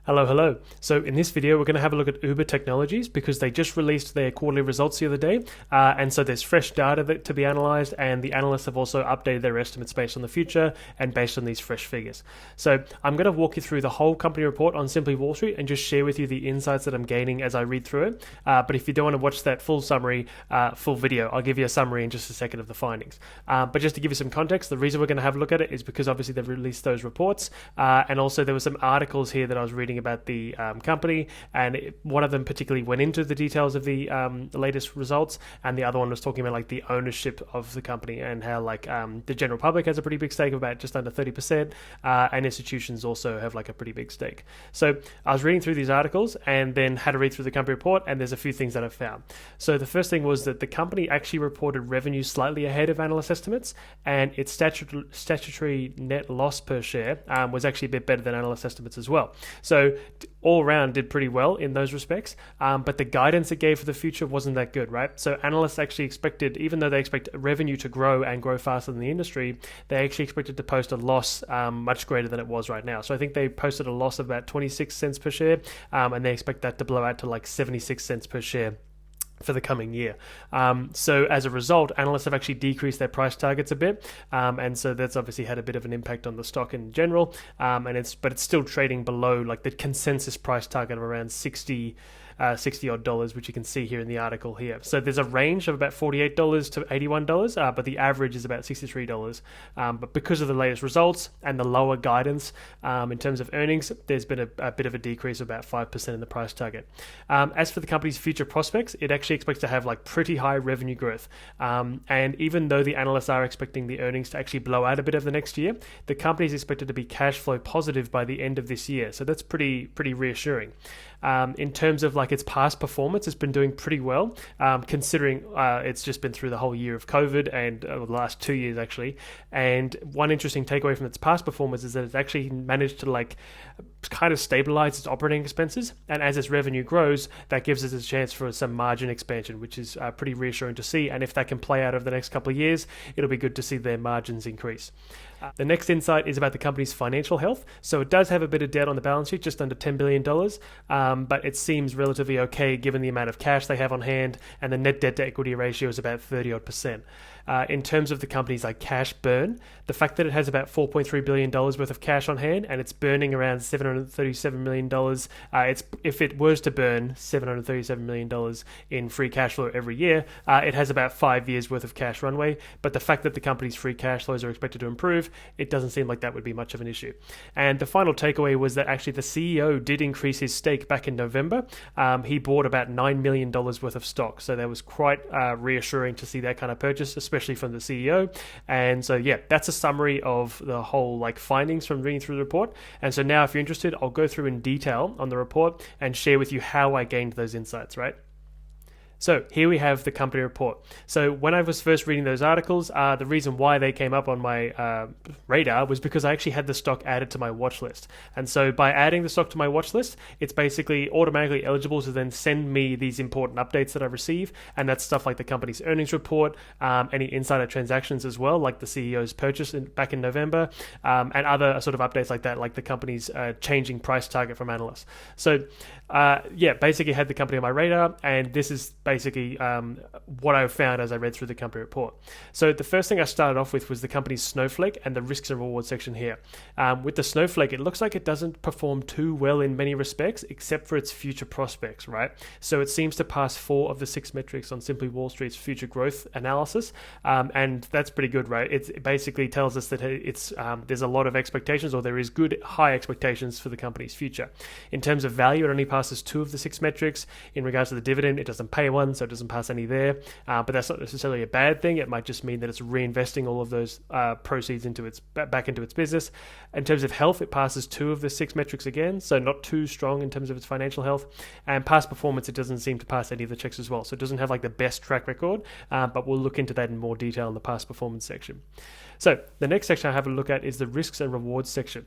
Hello, hello. So in this video, we're going to have a look at Uber Technologies because they just released their quarterly results the other day. And so there's fresh data to be analyzed, and the analysts have also updated their estimates based on the future and based on these fresh figures. So I'm going to walk you through the whole company report on Simply Wall Street and just share with you the insights that I'm gaining as I read through it. But if you don't want to watch that full summary, full video, I'll give you a summary in just a second of the findings. But just to give you some context, the reason we're going to have a look at it is because obviously they've released those reports. And also there were some articles here that I was reading about the company, and one of them particularly went into the details of the latest results, and the other one was talking about like the ownership of the company and how like the general public has a pretty big stake of about just under 30%, and institutions also have like a pretty big stake. So I was reading through these articles and then had to read through the company report, and there's a few things that I found. So the first thing was that the company actually reported revenue slightly ahead of analyst estimates, and its statutory net loss per share was actually a bit better than analyst estimates as well. So all around did pretty well in those respects, but the guidance it gave for the future wasn't that good, right? So analysts actually expected, even though they expect revenue to grow and grow faster than the industry, they actually expected to post a loss much greater than it was right now. So I think they posted a loss of about 26 cents per share, and they expect that to blow out to like 76 cents per share for the coming year. So as a result, analysts have actually decreased their price targets a bit, and so that's obviously had a bit of an impact on the stock in general. But it's still trading below like the consensus price target of around 60 odd dollars, which you can see here in the article here. So there's a range of about $48 to $81, but the average is about $63. But because of the latest results and the lower guidance in terms of earnings, there's been a bit of a decrease of about 5% in the price target. As for the company's future prospects, it actually expects to have like pretty high revenue growth. And even though the analysts are expecting the earnings to actually blow out a bit over the next year, the company is expected to be cash flow positive by the end of this year. So that's pretty reassuring. In terms of like its past performance, it's been doing pretty well, considering it's just been through the whole year of COVID and the last 2 years actually. And one interesting takeaway from its past performance is that it's actually managed to like kind of stabilize its operating expenses, and as its revenue grows, that gives us a chance for some margin expansion, which is pretty reassuring to see. And if that can play out over the next couple of years, it'll be good to see their margins increase. The next insight is about the company's financial health. So it does have a bit of debt on the balance sheet, just under $10 billion, but it seems relatively okay given the amount of cash they have on hand, and the net debt to equity ratio is about 30%. In terms of the company's like cash burn, the fact that it has about $4.3 billion worth of cash on hand and it's burning around $737 million, if it was to burn $737 million in free cash flow every year, it has about 5 years worth of cash runway. But the fact that the company's free cash flows are expected to improve, it doesn't seem like that would be much of an issue. And the final takeaway was that actually the CEO did increase his stake back in November. He bought about $9 million worth of stock. So that was quite reassuring to see that kind of purchase, especially from the CEO. And so, yeah, that's a summary of the whole like findings from reading through the report. And so now if you're interested, I'll go through in detail on the report and share with you how I gained those insights, right? So here we have the company report. So when I was first reading those articles, the reason why they came up on my radar was because I actually had the stock added to my watch list. And so by adding the stock to my watch list, it's basically automatically eligible to then send me these important updates that I receive. And that's stuff like the company's earnings report, any insider transactions as well, like the CEO's purchase back in November, and other sort of updates like that, like the company's changing price target from analysts. So basically had the company on my radar, and this is basically what I found as I read through the company report. So the first thing I started off with was the company's Snowflake and the risks and rewards section here. With the Snowflake, it looks like it doesn't perform too well in many respects, except for its future prospects, right? So it seems to pass 4 of the 6 metrics on Simply Wall Street's future growth analysis, and that's pretty good, right? It basically tells us that there's a lot of expectations, or there is good high expectations for the company's future. In terms of value, it only passes 2 of the 6 metrics. In regards to the dividend, it doesn't pay one, so it doesn't pass any there. But that's not necessarily a bad thing. It might just mean that it's reinvesting all of those proceeds back into its business. In terms of health, it passes 2 of the 6 metrics again, so not too strong in terms of its financial health. And past performance, it doesn't seem to pass any of the checks as well. So it doesn't have like the best track record, but we'll look into that in more detail in the past performance section. So the next section I have a look at is the risks and rewards section.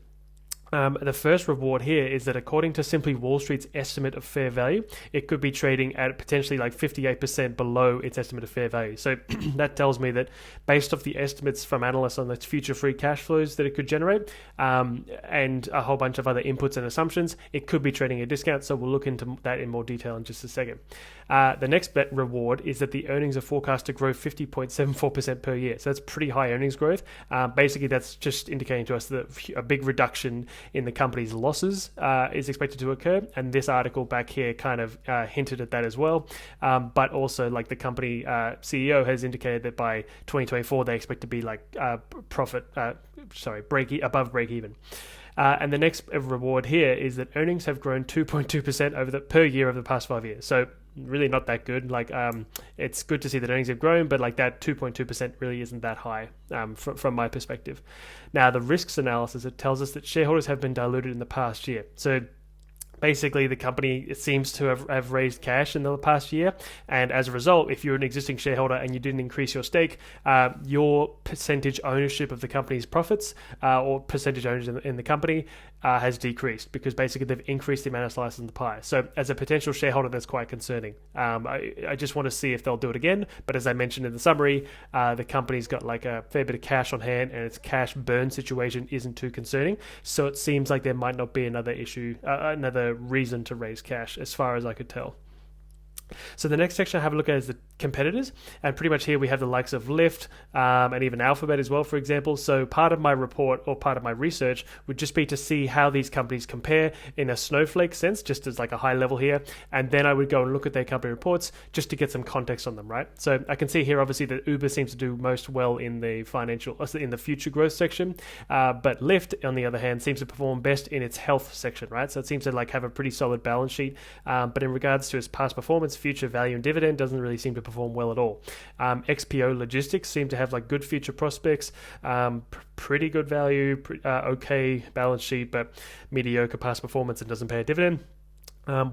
The first reward here is that according to Simply Wall Street's estimate of fair value, it could be trading at potentially like 58% below its estimate of fair value. So that tells me that based off the estimates from analysts on the future free cash flows that it could generate, and a whole bunch of other inputs and assumptions, it could be trading a discount. So we'll look into that in more detail in just a second. The next reward is that the earnings are forecast to grow 50.74% per year. So that's pretty high earnings growth. Basically, that's just indicating to us that a big reduction in the company's losses is expected to occur, and this article back here kind of hinted at that as well. But also, like the company CEO has indicated that by 2024 they expect to be like above break even. And the next reward here is that earnings have grown 2.2% per year over the past 5 years. So really not that good. Like it's good to see that earnings have grown, but like that 2.2% really isn't that high from my perspective. Now, the risks analysis, it tells us that shareholders have been diluted in the past year. So basically, the company seems to have raised cash in the past year, and as a result, if you're an existing shareholder and you didn't increase your stake, your percentage ownership of the company's profits or percentage ownership in the company has decreased, because basically they've increased the amount of slices in the pie. So as a potential shareholder, that's quite concerning. I just want to see if they'll do it again, but as I mentioned in the summary, the company's got like a fair bit of cash on hand, and its cash burn situation isn't too concerning. So it seems like there might not be another reason to raise cash, as far as I could tell. So the next section I have a look at is the competitors, and pretty much here we have the likes of Lyft and even Alphabet as well, for example. So part of my report or part of my research would just be to see how these companies compare in a Snowflake sense, just as like a high level here, and then I would go and look at their company reports just to get some context on them, right? So I can see here obviously that Uber seems to do most well in the future growth section, but Lyft on the other hand seems to perform best in its health section, right? So it seems to like have a pretty solid balance sheet, but in regards to its past performance, future value and dividend doesn't really seem to perform well at all. XPO Logistics seem to have like good future prospects, pretty good value, okay balance sheet, but mediocre past performance and doesn't pay a dividend.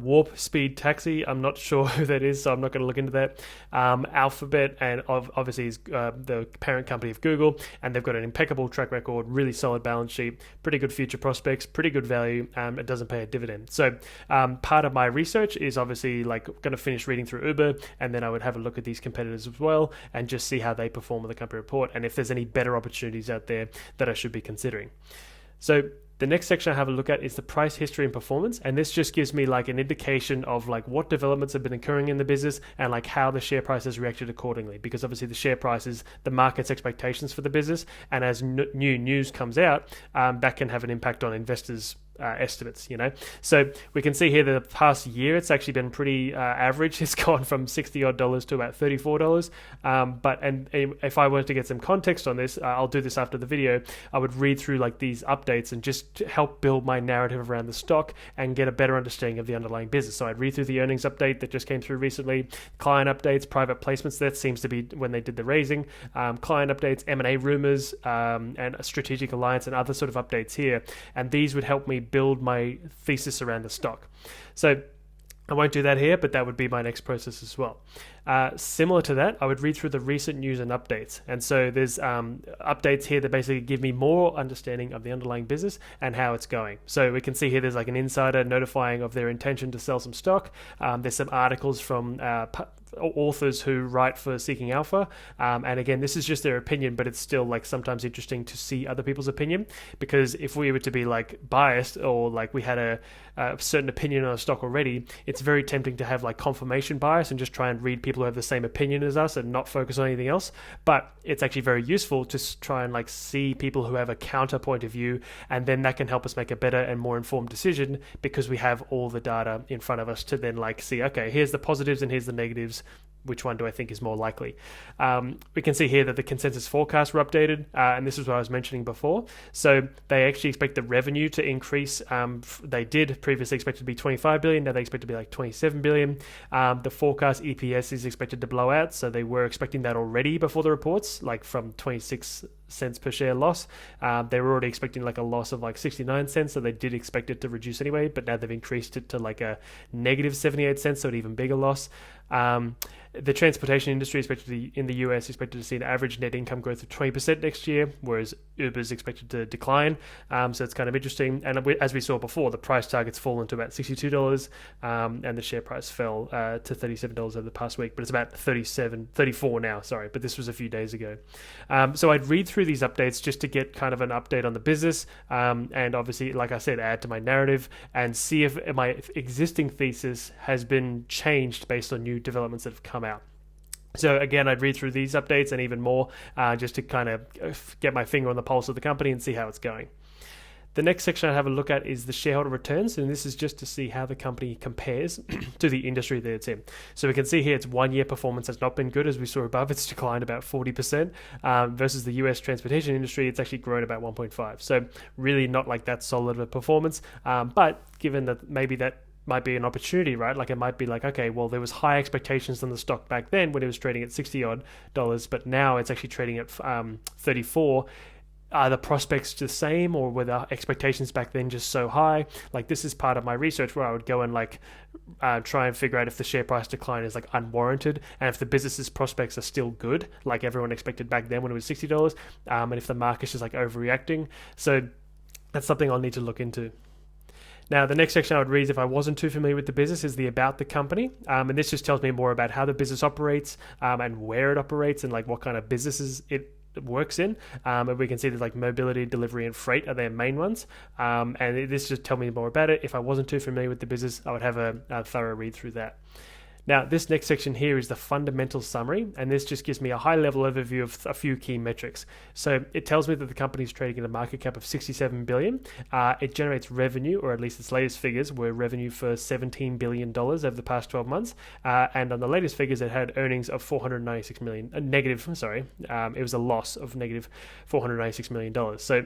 Warp Speed Taxi, I'm not sure who that is, so I'm not going to look into that. Alphabet, and obviously is the parent company of Google, and they've got an impeccable track record, really solid balance sheet, pretty good future prospects, pretty good value, it doesn't pay a dividend. So part of my research is obviously like going to finish reading through Uber, and then I would have a look at these competitors as well, and just see how they perform in the company report, and if there's any better opportunities out there that I should be considering. So the next section I have a look at is the price history and performance, and this just gives me like an indication of like what developments have been occurring in the business and like how the share price has reacted accordingly, because obviously the share price is the market's expectations for the business, and as new news comes out, that can have an impact on investors' estimates, So we can see here that the past year it's actually been pretty average. It's gone from $60 to about $34. But if I were to get some context on this, I'll do this after the video. I would read through like these updates and just help build my narrative around the stock and get a better understanding of the underlying business. So I'd read through the earnings update that just came through recently, client updates, private placements. That seems to be when they did the raising, client updates, M&A rumors, and a strategic alliance and other sort of updates here. And these would help me build my thesis around the stock. So I won't do that here, but that would be my next process as well. Similar to that, I would read through the recent news and updates. And so there's updates here that basically give me more understanding of the underlying business and how it's going. So we can see here there's like an insider notifying of their intention to sell some stock. There's some articles from authors who write for Seeking Alpha, and again, this is just their opinion, but it's still like sometimes interesting to see other people's opinion, because if we were to be like biased or like we had a certain opinion on a stock already, it's very tempting to have like confirmation bias and just try and read people who have the same opinion as us and not focus on anything else. But it's actually very useful to try and like see people who have a counterpoint of view, and then that can help us make a better and more informed decision, because we have all the data in front of us to then like see, okay, here's the positives and here's the negatives. Which one do I think is more likely? We can see here that the consensus forecasts were updated, and this is what I was mentioning before. So they actually expect the revenue to increase. They did previously expect it to be 25 billion. Now they expect it to be like 27 billion. The forecast EPS is expected to blow out. So they were expecting that already before the reports, like from 26 cents per share loss. They were already expecting like a loss of like 69 cents, so they did expect it to reduce anyway, but now they've increased it to like a negative 78 cents, so an even bigger loss. The transportation industry in the US expected to see an average net income growth of 20% next year, whereas Uber is expected to decline. So it's kind of interesting. And as we saw before, the price target's fallen to about $62, and the share price fell to $37 over the past week, but it's about 34 now, sorry, but this was a few days ago. So I'd read through these updates just to get kind of an update on the business, and obviously, like I said, add to my narrative and see if my existing thesis has been changed based on new developments that have come out. So again, I'd read through these updates and even more just to kind of get my finger on the pulse of the company and see how it's going. The next section I'd have a look at is the shareholder returns, and this is just to see how the company compares to the industry that it's in. So we can see here its 1 year performance has not been good, as we saw above. It's declined about 40%, versus the US transportation industry, it's actually grown about 1.5. So really not like that solid of a performance, but given that maybe that might be an opportunity, right? Like it might be like, okay, well, there was high expectations on the stock back then when it was trading at $60 odd, but now it's actually trading at 34. Are the prospects the same, or were the expectations back then just so high? Like this is part of my research where I would go and like try and figure out if the share price decline is like unwarranted, and if the business's prospects are still good, like everyone expected back then when it was $60, and if the market's just like overreacting. So that's something I'll need to look into. Now, the next section I would read if I wasn't too familiar with the business is the about the company. And this just tells me more about how the business operates, and where it operates, and like what kind of businesses it works in. And we can see that like mobility, delivery, and freight are their main ones. And this just tells me more about it. If I wasn't too familiar with the business, I would have a thorough read through that. Now, this next section here is the fundamental summary, and this just gives me a high-level overview of a few key metrics. So it tells me that the company is trading at a market cap of $67 billion. It generates revenue, or at least its latest figures were revenue for $17 billion over the past 12 months. And on the latest figures, it had earnings of $496 million, it was a loss of negative $496 million. So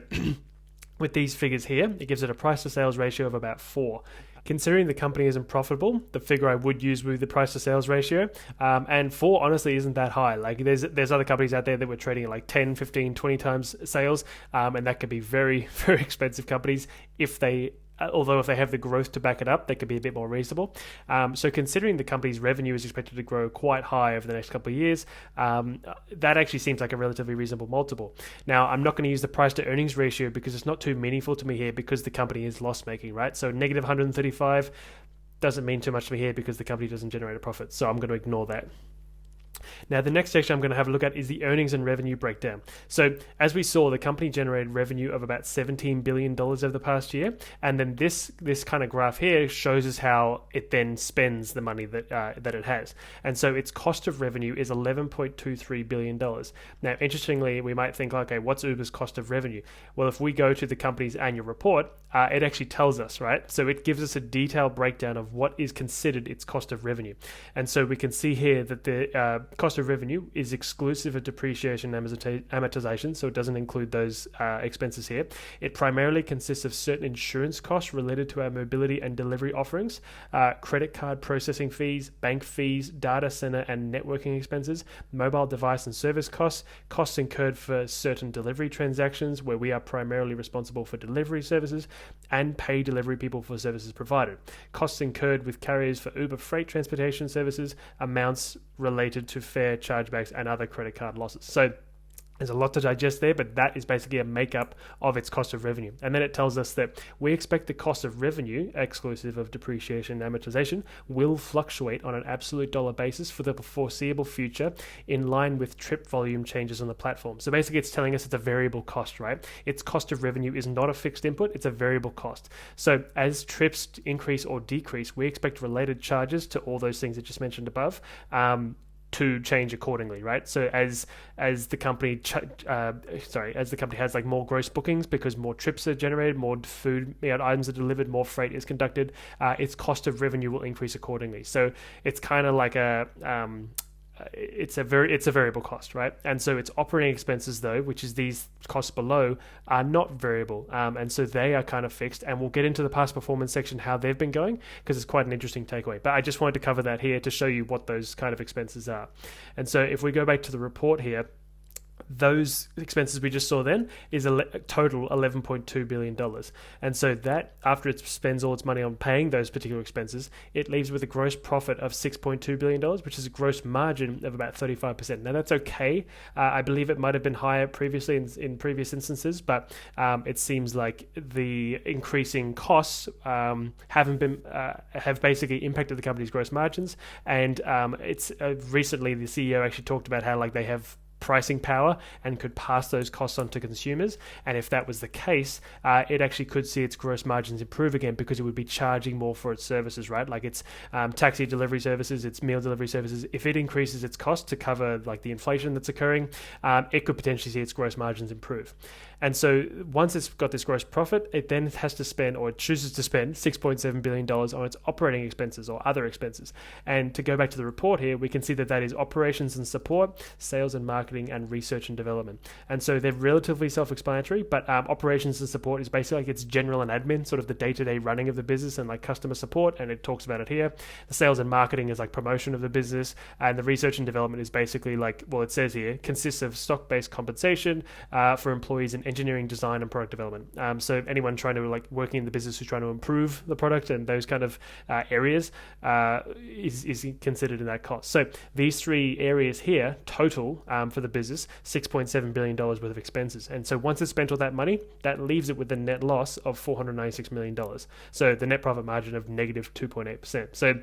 with these figures here, it gives it a price to sales ratio of about 4. Considering the company isn't profitable, the figure I would use with the price to sales ratio, and 4 honestly isn't that high. Like there's other companies out there that were trading at like 10, 15, 20 times sales, and that could be very, very expensive companies although if they have the growth to back it up, they could be a bit more reasonable. So considering the company's revenue is expected to grow quite high over the next couple of years, that actually seems like a relatively reasonable multiple. Now, I'm not going to use the price to earnings ratio because it's not too meaningful to me here because the company is loss making, right? So negative 135 doesn't mean too much to me here because the company doesn't generate a profit. So I'm going to ignore that. Now, the next section I'm going to have a look at is the earnings and revenue breakdown. So as we saw, the company generated revenue of about $17 billion over the past year. And then this kind of graph here shows us how it then spends the money that it has. And so its cost of revenue is $11.23 billion. Now, interestingly, we might think, okay, what's Uber's cost of revenue? Well, if we go to the company's annual report, it actually tells us, right? So it gives us a detailed breakdown of what is considered its cost of revenue. And so we can see here that the cost of revenue is exclusive of depreciation and amortization, so it doesn't include those expenses here. It primarily consists of certain insurance costs related to our mobility and delivery offerings, credit card processing fees, bank fees, data center and networking expenses, mobile device and service costs, costs incurred for certain delivery transactions where we are primarily responsible for delivery services, and pay delivery people for services provided. Costs incurred with carriers for Uber freight transportation services, amounts related to fare chargebacks and other credit card losses. So there's a lot to digest there, but that is basically a makeup of its cost of revenue. And then it tells us that we expect the cost of revenue, exclusive of depreciation and amortization, will fluctuate on an absolute dollar basis for the foreseeable future in line with trip volume changes on the platform. So basically it's telling us it's a variable cost, right? Its cost of revenue is not a fixed input, it's a variable cost. So as trips increase or decrease, we expect related charges to all those things I just mentioned above, to change accordingly, right? So as the company has like more gross bookings because more trips are generated, more food items are delivered, more freight is conducted, its cost of revenue will increase accordingly. So it's kind of like it's a variable cost, right? And so its operating expenses though, which is these costs below, are not variable, and so they are kind of fixed. And we'll get into the past performance section how they've been going because it's quite an interesting takeaway. But I just wanted to cover that here to show you what those kind of expenses are. And so if we go back to the report here, those expenses we just saw then is a total $11.2 billion. And so that, after it spends all its money on paying those particular expenses, it leaves with a gross profit of $6.2 billion, which is a gross margin of about 35%. Now that's okay. I believe it might have been higher previously in previous instances, but it seems like the increasing costs have basically impacted the company's gross margins. And it's recently the CEO actually talked about how like they have pricing power and could pass those costs on to consumers. And if that was the case, it actually could see its gross margins improve again, because it would be charging more for its services, right? Like its taxi delivery services, its meal delivery services. If it increases its cost to cover like the inflation that's occurring, it could potentially see its gross margins improve. And so once it's got this gross profit, it then has to spend, or it chooses to spend, $6.7 billion on its operating expenses or other expenses. And to go back to the report here, we can see that that is operations and support, sales and marketing, and research and development. And so they're relatively self-explanatory, but operations and support is basically like it's general and admin, sort of the day-to-day running of the business and like customer support, and it talks about it here. The sales and marketing is like promotion of the business, and the research and development is basically like, well, it says here, consists of stock-based compensation for employees in engineering, design, and product development. So anyone trying to like working in the business who's trying to improve the product and those kind of areas is considered in that cost. So these three areas here total for the business $6.7 billion worth of expenses. And so once it's spent all that money, that leaves it with a net loss of $496 million. So the net profit margin of negative 2.8%. So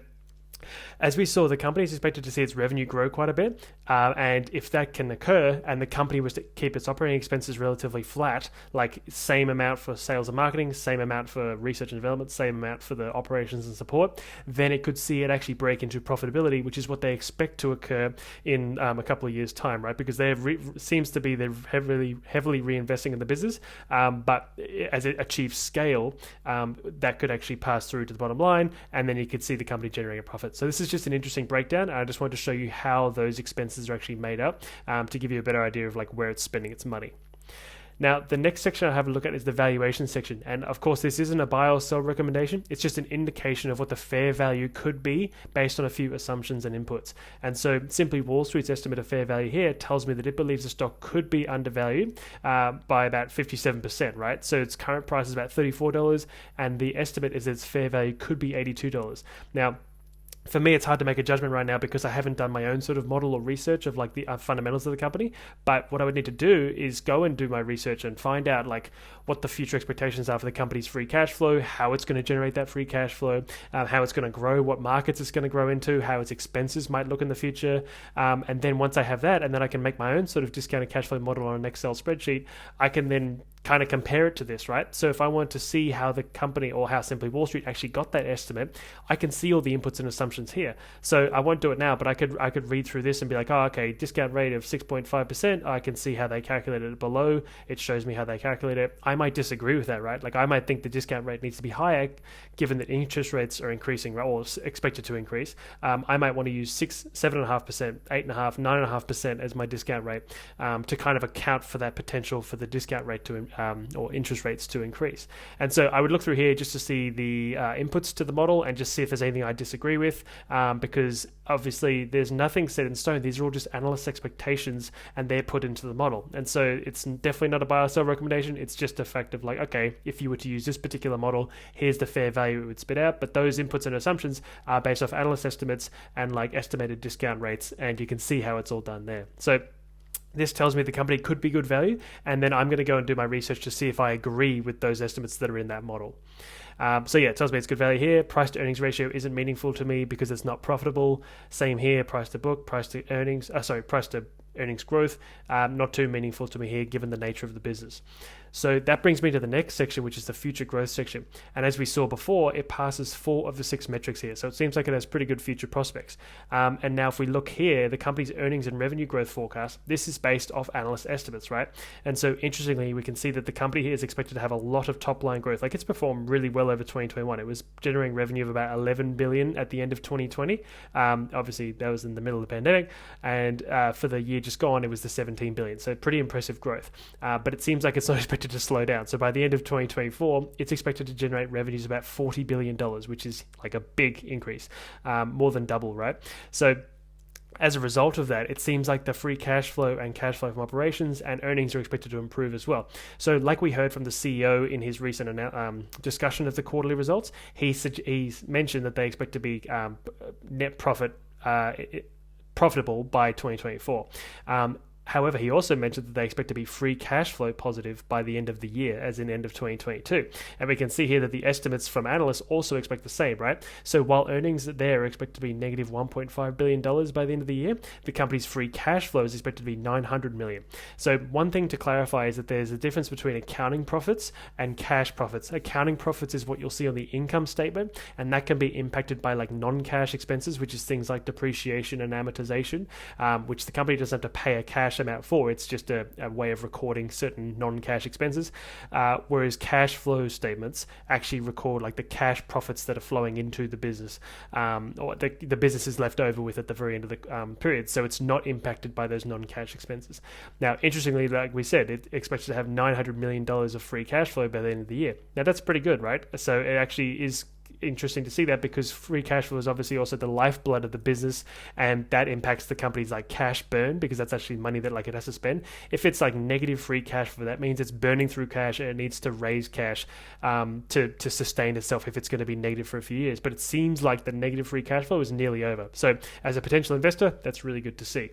as we saw, the company is expected to see its revenue grow quite a bit, and if that can occur and the company was to keep its operating expenses relatively flat, like same amount for sales and marketing, same amount for research and development, same amount for the operations and support, then it could see it actually break into profitability, which is what they expect to occur in a couple of years' time, right? Because they're seems to be they're heavily reinvesting in the business, but as it achieves scale, that could actually pass through to the bottom line, and then you could see the company generating a profit. So this is just an interesting breakdown. I just wanted to show you how those expenses are actually made up to give you a better idea of like where it's spending its money. Now, the next section I have a look at is the valuation section. And of course, this isn't a buy or sell recommendation. It's just an indication of what the fair value could be based on a few assumptions and inputs. And so simply Wall Street's estimate of fair value here tells me that it believes the stock could be undervalued by about 57%, right? So its current price is about $34, and the estimate is that its fair value could be $82. Now, for me, it's hard to make a judgment right now because I haven't done my own sort of model or research of like the fundamentals of the company. But what I would need to do is go and do my research and find out like what the future expectations are for the company's free cash flow, how it's going to generate that free cash flow, how it's going to grow, what markets it's going to grow into, how its expenses might look in the future. And then once I have that, and then I can make my own sort of discounted cash flow model on an Excel spreadsheet, I can then kind of compare it to this, right? So if I want to see how the company or how Simply Wall Street actually got that estimate, I can see all the inputs and assumptions here. So I won't do it now, but I could read through this and be like, oh, okay, discount rate of 6.5%. I can see how they calculated it below. It shows me how they calculate it. I might disagree with that, right? Like I might think the discount rate needs to be higher given that interest rates are increasing or expected to increase. I might want to use 7.5%, 8.5%, 9.5% as my discount rate to kind of account for that potential for the discount rate to or interest rates to increase. And so I would look through here just to see the inputs to the model and just see if there's anything I disagree with, because obviously there's nothing set in stone. These are all just analysts' expectations and they're put into the model. And so it's definitely not a buy or sell recommendation. It's just a fact of like, okay, if you were to use this particular model, here's the fair value it would spit out. But those inputs and assumptions are based off analyst estimates and like estimated discount rates. And you can see how it's all done there. So this tells me the company could be good value, and then I'm going to go and do my research to see if I agree with those estimates that are in that model. So yeah, it tells me it's good value here. Price to earnings ratio isn't meaningful to me because it's not profitable. Same here, price to book, price to earnings growth, not too meaningful to me here given the nature of the business. So that brings me to the next section, which is the future growth section. And as we saw before, it passes 4 of the 6 metrics here. So it seems like it has pretty good future prospects. And now if we look here, the company's earnings and revenue growth forecast, this is based off analyst estimates, right? And so interestingly, we can see that the company here is expected to have a lot of top line growth. Like it's performed really well over 2021. It was generating revenue of about 11 billion at the end of 2020. Obviously, that was in the middle of the pandemic. And for the year just gone, it was the 17 billion. So pretty impressive growth. But it seems like it's not expected to slow down. So by the end of 2024, it's expected to generate revenues of about $40 billion, which is like a big increase, more than double, right? So as a result of that, it seems like the free cash flow and cash flow from operations and earnings are expected to improve as well. So like we heard from the CEO in his recent discussion of the quarterly results, he's mentioned that they expect to be net profit profitable by 2024. However, he also mentioned that they expect to be free cash flow positive by the end of the year, as in end of 2022. And we can see here that the estimates from analysts also expect the same, right? So while earnings there are expected to be negative $1.5 billion by the end of the year, the company's free cash flow is expected to be $900 million. So one thing to clarify is that there's a difference between accounting profits and cash profits. Accounting profits is what you'll see on the income statement, and that can be impacted by like non-cash expenses, which is things like depreciation and amortization, which the company doesn't have to pay a cash amount for. It's just a way of recording certain non-cash expenses, whereas cash flow statements actually record like the cash profits that are flowing into the business, or the business is left over with at the very end of the period, so it's not impacted by those non-cash expenses. Now, interestingly, like we said, it expects to have $900 million of free cash flow by the end of the year. Now, that's pretty good, right? So it actually is interesting to see that, because free cash flow is obviously also the lifeblood of the business, and that impacts the company's like cash burn, because that's actually money that like it has to spend. If it's like negative free cash flow, that means it's burning through cash and it needs to raise cash to sustain itself if it's going to be negative for a few years. But it seems like the negative free cash flow is nearly over. So as a potential investor, that's really good to see.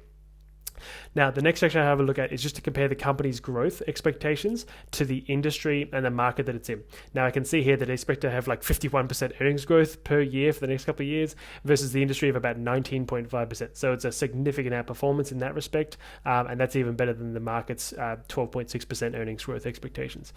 Now, the next section I have a look at is just to compare the company's growth expectations to the industry and the market that it's in. Now, I can see here that they expect to have like 51% earnings growth per year for the next couple of years versus the industry of about 19.5%. So it's a significant outperformance in that respect, and that's even better than the market's 12.6% earnings growth expectations.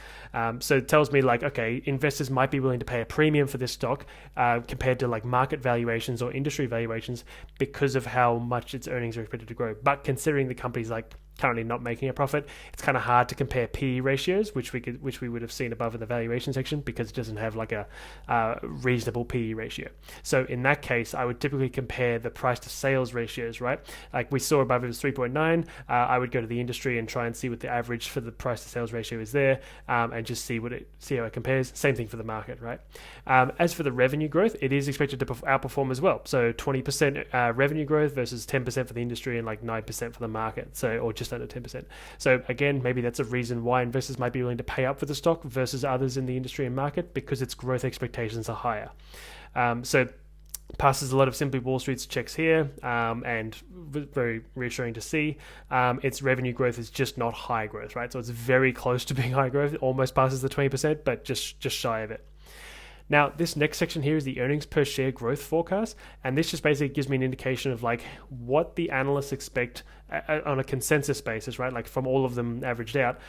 So it tells me like, okay, investors might be willing to pay a premium for this stock compared to like market valuations or industry valuations because of how much its earnings are expected to grow. But considering the company's like currently not making a profit, it's kind of hard to compare PE ratios, which we would have seen above in the valuation section, because it doesn't have like a reasonable PE ratio. So in that case, I would typically compare the price to sales ratios, right? Like we saw above, it was 3.9. I would go to the industry and try and see what the average for the price to sales ratio is there, and just see how it compares. Same thing for the market, right? As for the revenue growth, it is expected to outperform as well. So 20% revenue growth versus 10% for the industry and like 9% for the market. So, or just under 10%. So again, maybe that's a reason why investors might be willing to pay up for the stock versus others in the industry and market, because its growth expectations are higher. So passes a lot of Simply Wall Street's checks here, and very reassuring to see. Its revenue growth is just not high growth, right? So it's very close to being high growth, almost passes the 20%, but just shy of it. Now, this next section here is the earnings per share growth forecast, and this just basically gives me an indication of like what the analysts expect on a consensus basis, right? Like from all of them averaged out,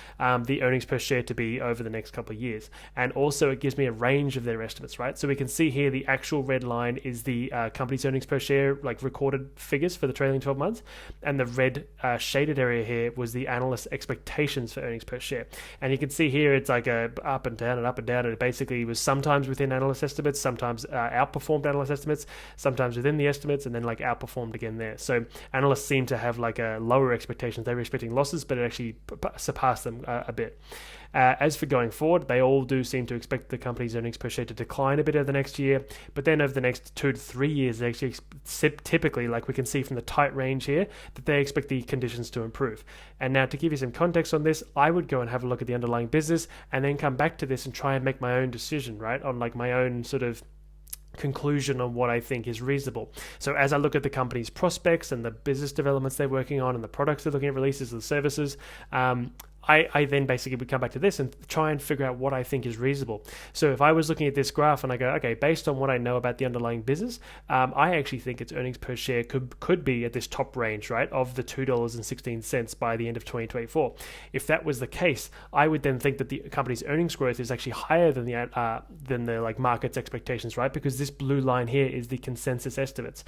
the earnings per share to be over the next couple of years. And also it gives me a range of their estimates, right? So we can see here the actual red line is the company's earnings per share, like recorded figures for the trailing 12 months. And the red shaded area here was the analyst expectations for earnings per share. And you can see here it's like a up and down and up and down. And it basically was sometimes within analyst estimates, sometimes outperformed analyst estimates, sometimes within the estimates, and then like outperformed again there. So analysts seem to have like a lower expectations. They were expecting losses, but it actually surpassed them a bit. As for going forward, they all do seem to expect the company's earnings per share to decline a bit over the next year, but then over the next 2 to 3 years, they actually typically, like we can see from the tight range here, that they expect the conditions to improve. And now to give you some context on this, I would go and have a look at the underlying business and then come back to this and try and make my own decision, right? On like my own sort of conclusion on what I think is reasonable. So as I look at the company's prospects and the business developments they're working on and the products they're looking at, releases of the services, I then basically would come back to this and try and figure out what I think is reasonable. So if I was looking at this graph and I go, okay, based on what I know about the underlying business, I actually think its earnings per share could be at this top range, right, of the $2.16 by the end of 2024. If that was the case, I would then think that the company's earnings growth is actually higher than the like market's expectations, right? Because this blue line here is the consensus estimates.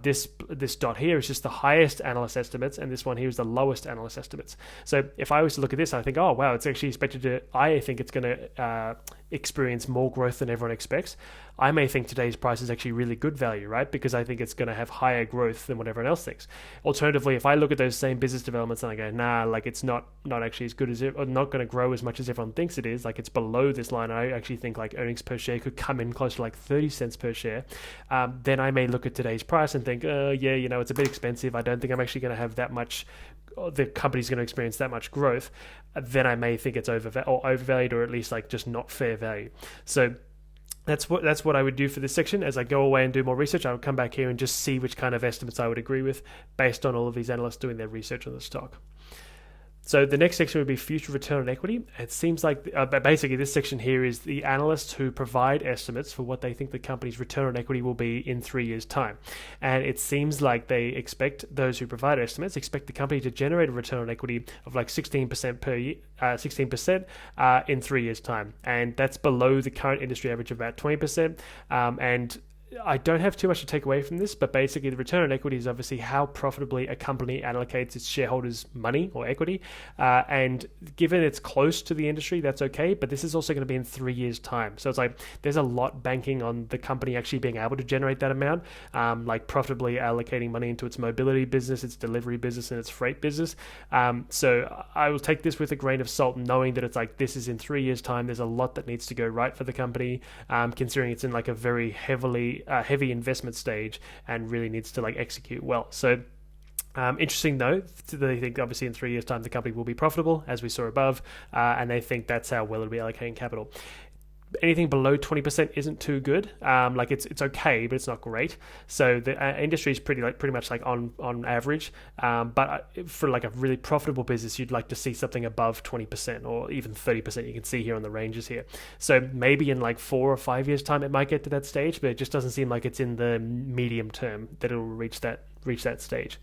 This dot here is just the highest analyst estimates, and this one here is the lowest analyst estimates. So if I was to look look at this, I think, oh wow, it's actually expected to. I think it's going to experience more growth than everyone expects. I may think today's price is actually really good value, right? Because I think it's going to have higher growth than what everyone else thinks. Alternatively, if I look at those same business developments and I go, nah, like it's not actually as good as it, or not going to grow as much as everyone thinks it is, like it's below this line, I actually think like earnings per share could come in close to like 30 cents per share, then I may look at today's price and think, yeah, it's a bit expensive. I don't think I'm actually going to have that much, the company's going to experience that much growth. Then I may think it's overvalued, or at least like just not fair value. So that's what I would do for this section. As I go away and do more research, I would come back here and just see which kind of estimates I would agree with based on all of these analysts doing their research on the stock. So the next section would be future return on equity. It seems like basically this section here is the analysts who provide estimates for what they think the company's return on equity will be in 3 years' time. And it seems like they expect, those who provide estimates, expect the company to generate a return on equity of like 16% per year, 16% in 3 years' time. And that's below the current industry average of about 20%. And I don't have too much to take away from this, but basically the return on equity is obviously how profitably a company allocates its shareholders' money or equity. And given it's close to the industry, that's okay. But this is also going to be in 3 years' time. So it's like there's a lot banking on the company actually being able to generate that amount, like profitably allocating money into its mobility business, its delivery business, and its freight business. So I will take this with a grain of salt, knowing that it's like this is in 3 years' time. There's a lot that needs to go right for the company, considering it's in like a very heavy investment stage and really needs to like execute well. So interesting though, they think obviously in 3 years' time the company will be profitable, as we saw above, and they think that's how well it'll be allocating capital. Anything below 20% isn't too good. Like it's okay, but it's not great. So the industry is pretty much like on average. But for like a really profitable business, you'd like to see something above 20% or even 30%. You can see here on the ranges here. So maybe in like 4 or 5 years' time, it might get to that stage, but it just doesn't seem like it's in the medium term that it'll reach that stage.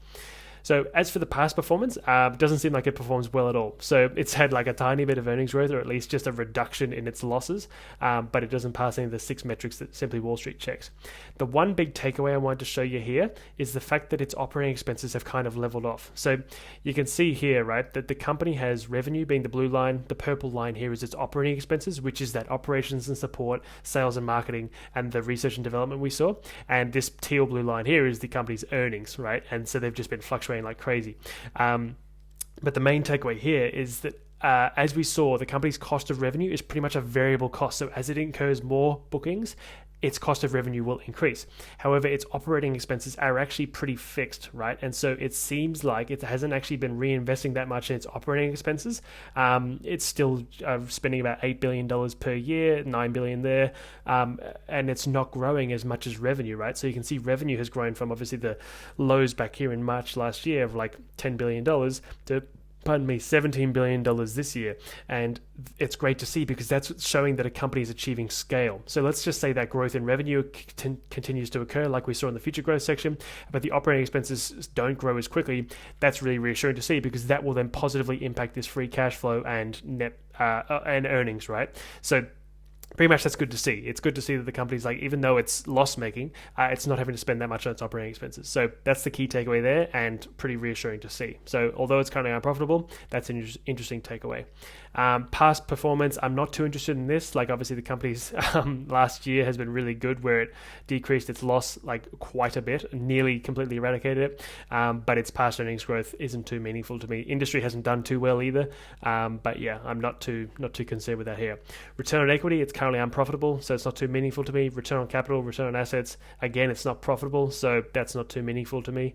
So as for the past performance, it doesn't seem like it performs well at all. So it's had like a tiny bit of earnings growth, or at least just a reduction in its losses, but it doesn't pass any of the 6 metrics that Simply Wall Street checks. The one big takeaway I wanted to show you here is the fact that its operating expenses have kind of leveled off. So you can see here, right, that the company has revenue being the blue line. The purple line here is its operating expenses, which is that operations and support, sales and marketing, and the research and development we saw. And this teal blue line here is the company's earnings, right? And so they've just been fluctuating like crazy. But the main takeaway here is that as we saw, the company's cost of revenue is pretty much a variable cost. So as it incurs more bookings, its cost of revenue will increase. However, its operating expenses are actually pretty fixed, right? And so it seems like it hasn't actually been reinvesting that much in its operating expenses. It's still spending about $8 billion per year, $9 billion there, and it's not growing as much as revenue, right? So you can see revenue has grown from obviously the lows back here in March last year of like $10 billion to $17 billion this year. And it's great to see because that's showing that a company is achieving scale. So let's just say that growth in revenue continues to occur like we saw in the future growth section, but the operating expenses don't grow as quickly. That's really reassuring to see because that will then positively impact this free cash flow and net and earnings, right? So pretty much that's good to see. It's good to see that the company's like, even though it's loss making, it's not having to spend that much on its operating expenses. So that's the key takeaway there, and pretty reassuring to see. So although it's currently unprofitable, that's an interesting takeaway. Past performance, I'm not too interested in this. Like obviously the company's last year has been really good, where it decreased its loss like quite a bit, nearly completely eradicated it. But its past earnings growth isn't too meaningful to me. Industry hasn't done too well either. But yeah, I'm not too concerned with that here. Return on equity, it's currently unprofitable, so it's not too meaningful to me. Return on capital, return on assets, again, it's not profitable, so that's not too meaningful to me.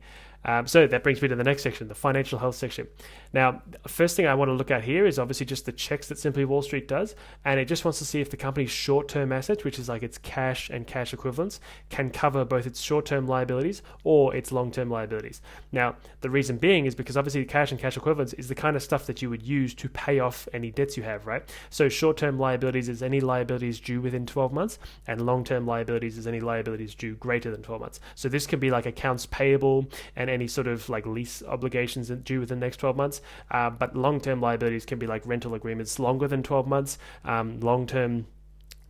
So that brings me to the next section, the financial health section. Now, first thing I want to look at here is obviously just the checks that Simply Wall Street does, and it just wants to see if the company's short-term assets, which is like its cash and cash equivalents, can cover both its short-term liabilities or its long-term liabilities. Now, the reason being is because obviously cash and cash equivalents is the kind of stuff that you would use to pay off any debts you have, right? So short-term liabilities is any liabilities due within 12 months, and long-term liabilities is any liabilities due greater than 12 months. So this can be like accounts payable and any sort of like lease obligations due within the next 12 months. But long-term liabilities can be like rental agreements longer than 12 months, long-term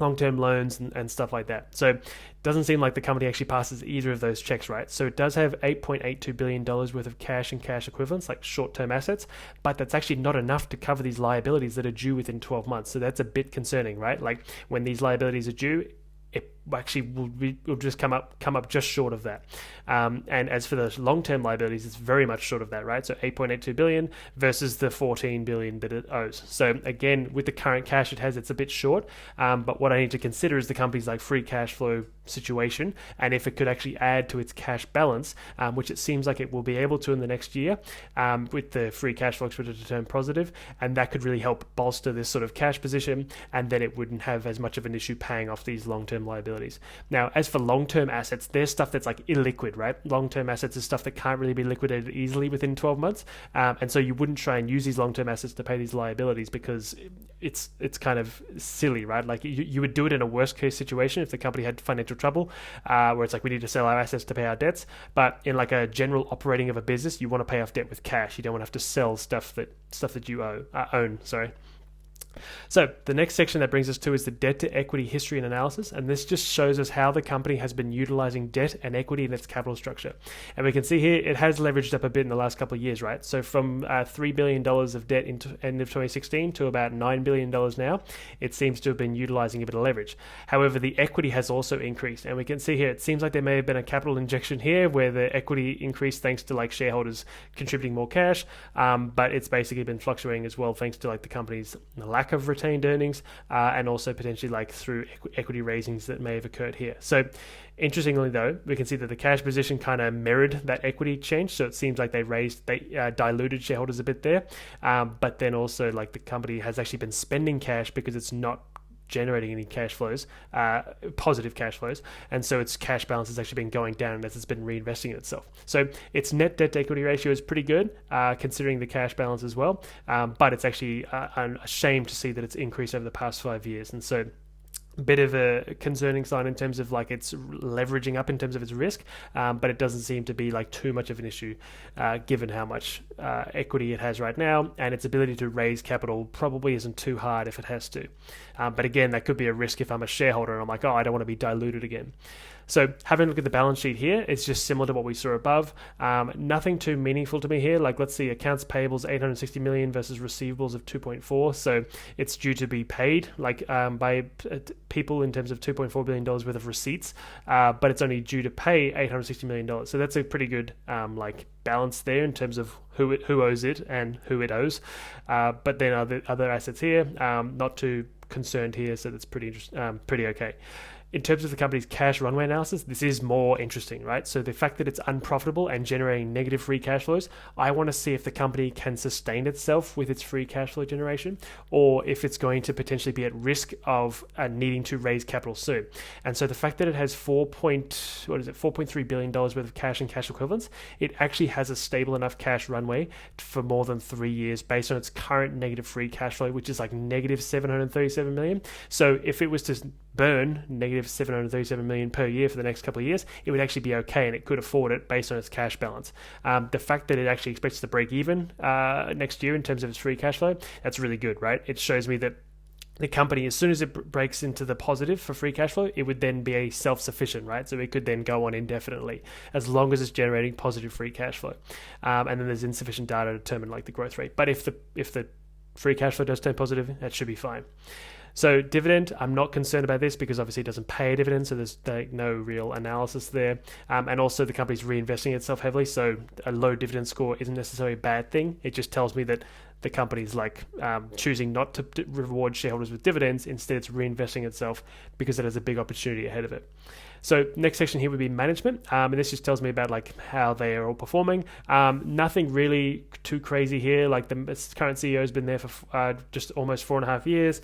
long-term loans and stuff like that. So it doesn't seem like the company actually passes either of those checks, right? So it does have $8.82 billion worth of cash and cash equivalents, like short-term assets, but that's actually not enough to cover these liabilities that are due within 12 months. So that's a bit concerning, right? Like when these liabilities are due, it actually will just come up just short of that. And as for the long-term liabilities, it's very much short of that, right? So 8.82 billion versus the 14 billion that it owes. So again, with the current cash it has, it's a bit short. But what I need to consider is the company's like free cash flow situation, and if it could actually add to its cash balance, which it seems like it will be able to in the next year, with the free cash flow expected to turn positive, and that could really help bolster this sort of cash position, and then it wouldn't have as much of an issue paying off these long-term liabilities. Now, as for long-term assets, there's stuff that's like illiquid, right? Long-term assets is stuff that can't really be liquidated easily within 12 months. And so you wouldn't try and use these long-term assets to pay these liabilities because it's kind of silly, right? Like you would do it in a worst case situation if the company had financial trouble, where it's like we need to sell our assets to pay our debts. But in like a general operating of a business, you want to pay off debt with cash. You don't want to have to sell stuff that you own. So the next section that brings us to is the debt to equity history and analysis, and this just shows us how the company has been utilizing debt and equity in its capital structure. And we can see here it has leveraged up a bit in the last couple of years, right? So from $3 billion of debt into end of 2016 to about $9 billion now, it seems to have been utilizing a bit of leverage. However, the equity has also increased, and we can see here it seems like there may have been a capital injection here where the equity increased thanks to like shareholders contributing more cash, but it's basically been fluctuating as well thanks to like the company's lack of retained earnings, and also potentially like through equity raisings that may have occurred here. So interestingly though, we can see that the cash position kind of mirrored that equity change. So it seems like they diluted shareholders a bit there, but then also like the company has actually been spending cash because it's not generating any cash flows, positive cash flows, and so its cash balance has actually been going down as it's been reinvesting in itself. So its net debt to equity ratio is pretty good, considering the cash balance as well, but it's actually a shame to see that it's increased over the past 5 years, and so bit of a concerning sign in terms of like it's leveraging up in terms of its risk, but it doesn't seem to be like too much of an issue given how much equity it has right now, and its ability to raise capital probably isn't too hard if it has to. But again, that could be a risk if I'm a shareholder and I'm like, oh, I don't want to be diluted again. So having a look at the balance sheet here, it's just similar to what we saw above. Nothing too meaningful to me here. Like let's see, accounts payables 860 million versus receivables of 2.4. So it's due to be paid like by people in terms of $2.4 billion worth of receipts, but it's only due to pay $860 million. So that's a pretty good like balance there in terms of who owes it and who it owes. But then other assets here, not too concerned here. So that's pretty okay. In terms of the company's cash runway analysis, this is more interesting, right? So the fact that it's unprofitable and generating negative free cash flows, I want to see if the company can sustain itself with its free cash flow generation, or if it's going to potentially be at risk of needing to raise capital soon. And so the fact that it has $4.3 billion worth of cash and cash equivalents, it actually has a stable enough cash runway for more than 3 years based on its current negative free cash flow, which is like negative 737 million. So if it was to burn negative 737 million per year for the next couple of years, it would actually be okay, and it could afford it based on its cash balance. The fact that it actually expects to break even next year in terms of its free cash flow, that's really good, right? It shows me that the company, as soon as it breaks into the positive for free cash flow, it would then be a self-sufficient, right? So it could then go on indefinitely as long as it's generating positive free cash flow. And then there's insufficient data to determine like the growth rate. But if the free cash flow does turn positive, that should be fine. So dividend, I'm not concerned about this because obviously it doesn't pay a dividend, so there's no real analysis there. And also the company's reinvesting itself heavily, so a low dividend score isn't necessarily a bad thing. It just tells me that the company's like choosing not to reward shareholders with dividends. Instead, it's reinvesting itself because it has a big opportunity ahead of it. So next section here would be management, and this just tells me about like how they are all performing. Nothing really too crazy here. Like the current CEO has been there for just almost 4.5 years.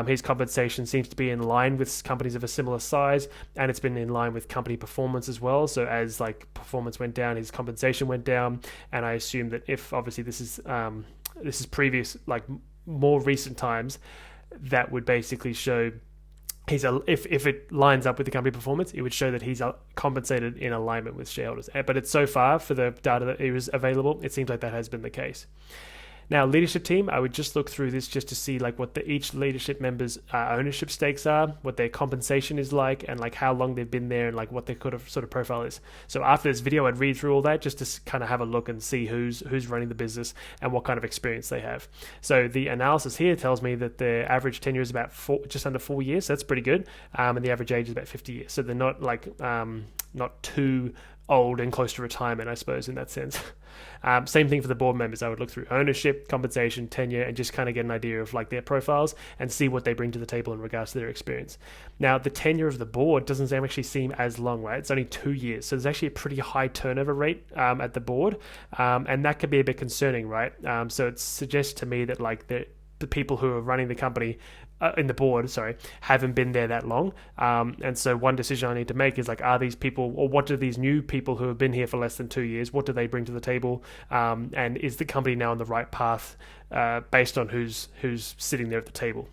His compensation seems to be in line with companies of a similar size, and it's been in line with company performance as well. So as like performance went down, his compensation went down, and I assume that if obviously this is previous, like more recent times, that would basically show if it lines up with the company performance, it would show that he's compensated in alignment with shareholders. But it's so far for the data that is available, it seems like that has been the case. Now, leadership team, I would just look through this just to see like what each leadership member's ownership stakes are, what their compensation is like, and like how long they've been there, and like what their sort of profile is. So after this video, I'd read through all that just to kind of have a look and see who's running the business and what kind of experience they have. So the analysis here tells me that their average tenure is about just under 4 years. So that's pretty good, and the average age is about 50 years. So they're not like not too old and close to retirement, I suppose, in that sense. Same thing for the board members. I would look through ownership, compensation, tenure, and just kind of get an idea of like their profiles and see what they bring to the table in regards to their experience. Now, the tenure of the board doesn't actually seem as long, right? It's only 2 years. So there's actually a pretty high turnover rate at the board. And that could be a bit concerning, right? So it suggests to me that like the people who are running the company in the board, haven't been there that long. And so one decision I need to make is like, are these people, or what do these new people who have been here for less than 2 years, what do they bring to the table? And is the company now on the right path based on who's sitting there at the table?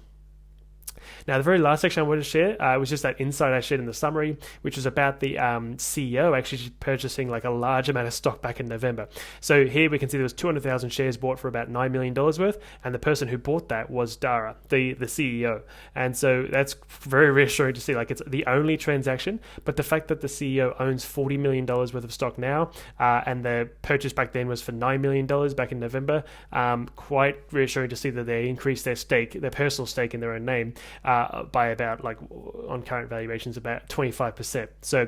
Now, the very last section I wanted to share was just that insight I shared in the summary, which was about the CEO actually purchasing like a large amount of stock back in November. So here we can see there was 200,000 shares bought for about $9 million worth, and the person who bought that was Dara, the CEO. And so that's very reassuring to see. Like, it's the only transaction, but the fact that the CEO owns $40 million worth of stock now, and the purchase back then was for $9 million back in November, quite reassuring to see that they increased their stake, their personal stake in their own name, by about, like, on current valuations, about 25%. So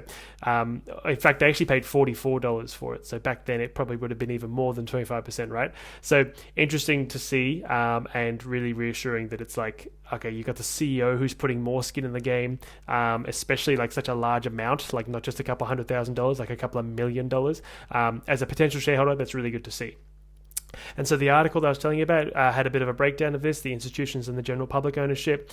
in fact, they actually paid $44 for it. So back then it probably would have been even more than 25%, right? So interesting to see, and really reassuring that it's like, okay, you got the CEO who's putting more skin in the game, especially like such a large amount, like not just a couple $100,000, like a couple of $1 million. As a potential shareholder, that's really good to see. And so the article that I was telling you about had a bit of a breakdown of this, the institutions and the general public ownership,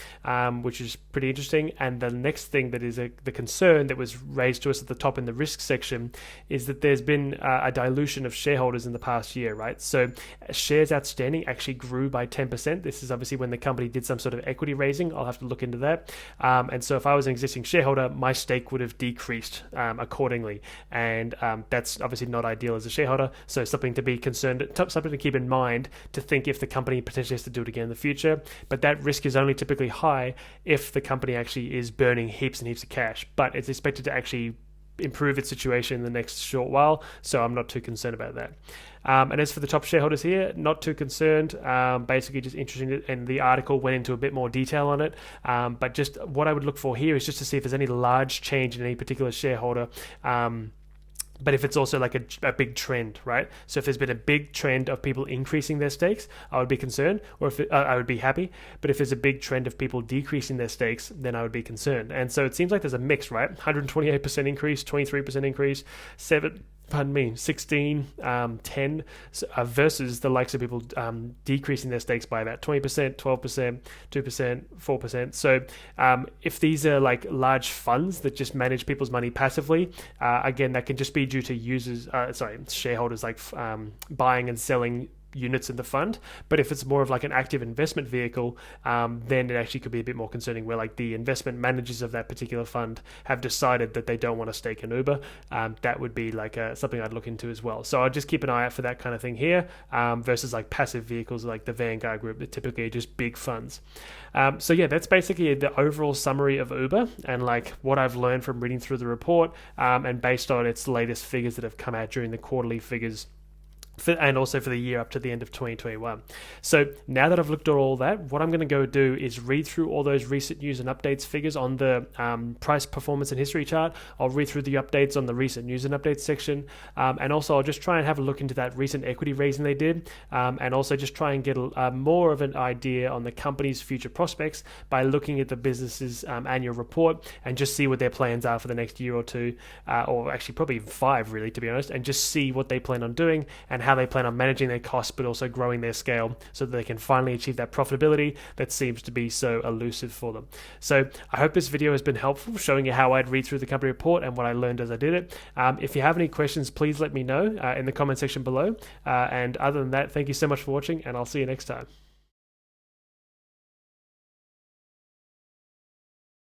which is pretty interesting. And the next thing that is the concern that was raised to us at the top in the risk section is that there's been a dilution of shareholders in the past year, right? So shares outstanding actually grew by 10%. This is obviously when the company did some sort of equity raising. I'll have to look into that. And so if I was an existing shareholder, my stake would have decreased accordingly. And that's obviously not ideal as a shareholder. So something to be concerned, something to keep in mind, to think if the company potentially has to do it again in the future. But that risk is only typically high if the company actually is burning heaps and heaps of cash. But it's expected to actually improve its situation in the next short while, so I'm not too concerned about that. And as for the top shareholders here, not too concerned. Basically just interesting, and the article went into a bit more detail on it. But just what I would look for here is just to see if there's any large change in any particular shareholder. But if it's also like a big trend, right? So if there's been a big trend of people increasing their stakes, I would be concerned, or if I would be happy. But if there's a big trend of people decreasing their stakes, then I would be concerned. And so it seems like there's a mix, right? 128% increase, 23% increase, 16, 10, versus the likes of people decreasing their stakes by about 20%, 12%, 2%, 4%. So if these are like large funds that just manage people's money passively, again, that can just be due to shareholders like buying and selling units in the fund. But if it's more of like an active investment vehicle, then it actually could be a bit more concerning, where like the investment managers of that particular fund have decided that they don't want to stake in Uber. That would be like something I'd look into as well. So I'll just keep an eye out for that kind of thing here, versus like passive vehicles like the Vanguard group that typically are just big funds. So yeah, that's basically the overall summary of Uber and like what I've learned from reading through the report, and based on its latest figures that have come out during the quarterly figures, and also for the year up to the end of 2021. So now that I've looked at all that, what I'm going to go do is read through all those recent news and updates figures on the price, performance, and history chart. I'll read through the updates on the recent news and updates section, and also I'll just try and have a look into that recent equity raising they did, and also just try and get more of an idea on the company's future prospects by looking at the business's annual report, and just see what their plans are for the next year or two, or actually probably 5 really, to be honest, and just see what they plan on doing and how they plan on managing their costs, but also growing their scale so that they can finally achieve that profitability that seems to be so elusive for them. So I hope this video has been helpful, showing you how I'd read through the company report and what I learned as I did it. If you have any questions, please let me know in the comment section below. And other than that, thank you so much for watching, and I'll see you next time.